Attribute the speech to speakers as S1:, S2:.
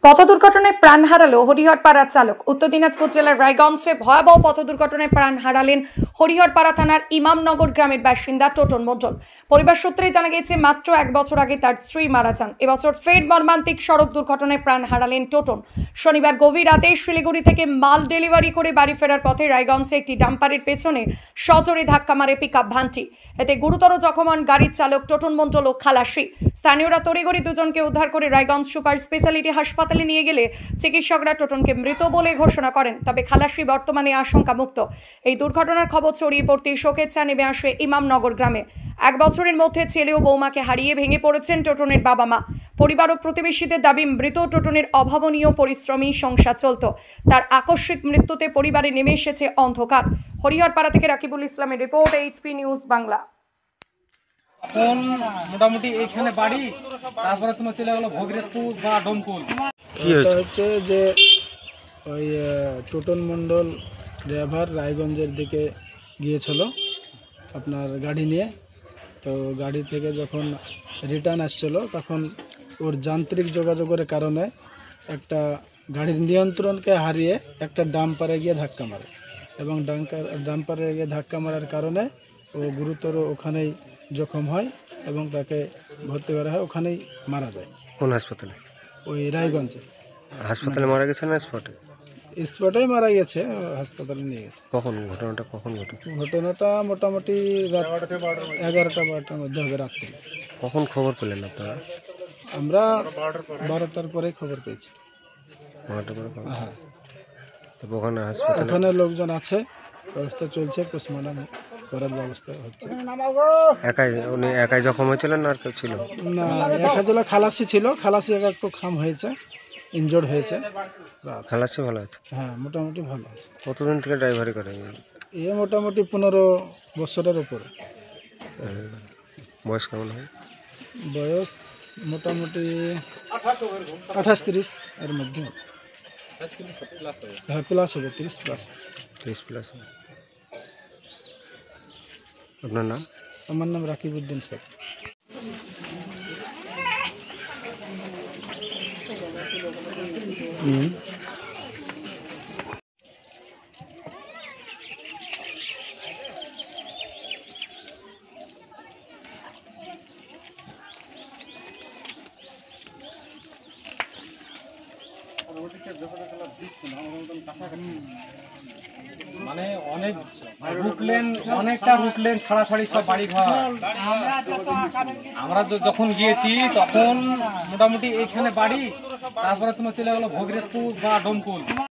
S1: পথ দুর্ঘটনায় প্রাণ হারালো হরিহরপাড়ার চালক। উত্তর দিনাজপুর জেলার রায়গঞ্জে ভয়াবহ পথ দুর্ঘটনায় প্রাণ হারালেন হরিহরপাড়া থানার ইমামনগর গ্রামের বাসিন্দা টোটন মণ্ডল। পরিবার সূত্রে জানা গেছে মাত্র 1 বছর আগে তার স্ত্রী মারা যান। এবছর ফের মর্মান্তিক সড়ক দুর্ঘটনায় প্রাণ হারালেন টোটন। শনিবার গভীর রাতে শিলিগুড়ি থেকে মাল ডেলিভারি করে বাড়ি ফেরার পথে রায়গঞ্জে একটি ডাম্পারের পেছনে সজোরে ধাক্কা মারে পিকআপ ভ্যানটি। এতে গুরুতর জখম হন গাড়ির চালক টোটন মণ্ডল ও খালাসি। স্থানীয়রা তড়িঘড়ি দুজনকে উদ্ধার করে রায়গঞ্জ সুপার স্পেশালিটি হাসপাতালে নিয়ে গেলে চিকিৎসকরা টোটনকে মৃত বলে ঘোষণা করেন। তবে খালাসি বর্তমানে আশঙ্কামুক্ত। এই দুর্ঘটনার খবর ছড়িয়ে পড়তেই শোকের ছায়া নেমে আসে ইমামনগর গ্রামে। 1 বছরের মধ্যে ছেলে ও বৌমাকে হারিয়ে ভেঙে পড়েছেন টোটনের বাবা মা। পরিবার ও প্রতিবেশীদের দাবি, মৃত টোটনের অভাবনীয় পরিশ্রমী সংসার চলত। তার আকস্মিক মৃত্যুতে পরিবারে নেমে এসেছে অন্ধকার। হরিহরপাড়া থেকে রাকিবুল ইসলামের রিপোর্ট, এইচপি নিউজ বাংলা।
S2: এখন মোটামুটি এইখানে বাড়ি, তারপরে তোমার চলে গেলো ভগীরথপুর বা ডোমকুল।
S3: কি হচ্ছে যে ওই টোটন মণ্ডল ড্রাইভার রায়গঞ্জের দিকে গিয়েছিল আপনার গাড়ি নিয়ে। তো গাড়ি থেকে যখন রিটার্ন আসছিল তখন ওর যান্ত্রিক যোগাযোগের কারণে একটা গাড়ির নিয়ন্ত্রণকে হারিয়ে একটা ডাম্পারে গিয়ে ধাক্কা মারে এবং ডাম্পারে গিয়ে ধাক্কা মারার কারণে ও গুরুতর ওখানেই জখম হয় এবং তাকে ভর্তি করা হয়, ওখানেই মারা যায়।
S4: কোন হাসপাতালে?
S3: ওই রায়গঞ্জে।
S4: হাসপাতালে মারা গেছে না স্পটে?
S3: স্পটেই মারা গেছে, হাসপাতালে নিয়ে গেছে।
S4: ঘটনাটা কখন ঘটেছে?
S3: ঘটনাটা মোটামুটি রাত 11টা-12টার মধ্যে হবে, রাত্রি।
S4: কখন খবর পেলেন আপনারা?
S3: আমরা 12টার পরে খবর পেয়েছি।
S4: 12টার পরে?
S3: হ্যাঁ।
S4: তো ওখানে হাসপাতালে
S3: ওখানে লোকজন আছে, ব্যবস্থা চলছে, পোস্টমর্টম করার ব্যবস্থা হচ্ছে।
S4: উনি একাই জখম হয়েছিলেন না আর কেউ ছিল?
S3: না, একা জেলা খালাসি ছিল, খালাসি একটু খাম হয়েছে, ইনজোর্ড হয়েছে।
S4: খালাসি ভালো আছে?
S3: হ্যাঁ, মোটামুটি ভালো আছে।
S4: কতদিন থেকে ড্রাইভারি করে?
S3: মোটামুটি 15 বছরের উপরে।
S4: বয়স কেমন হয়?
S3: বয়স মোটামুটি 28-30 এর মধ্যে। হ্যাঁ, প্লাস হবে, 30+।
S4: 30+। আপনার নাম?
S3: আমার নাম রাকিবউদ্দিন শেখ।
S2: মানে অনেকটা রুটলেন ছাড়াছাড়ি সব বাড়ি ঘর। আমরা যখন গিয়েছি তখন মোটামুটি এইখানে বাড়ি, তারপরে তোমার চলে গেলো ভগীরথপুর বা ডোমকুল।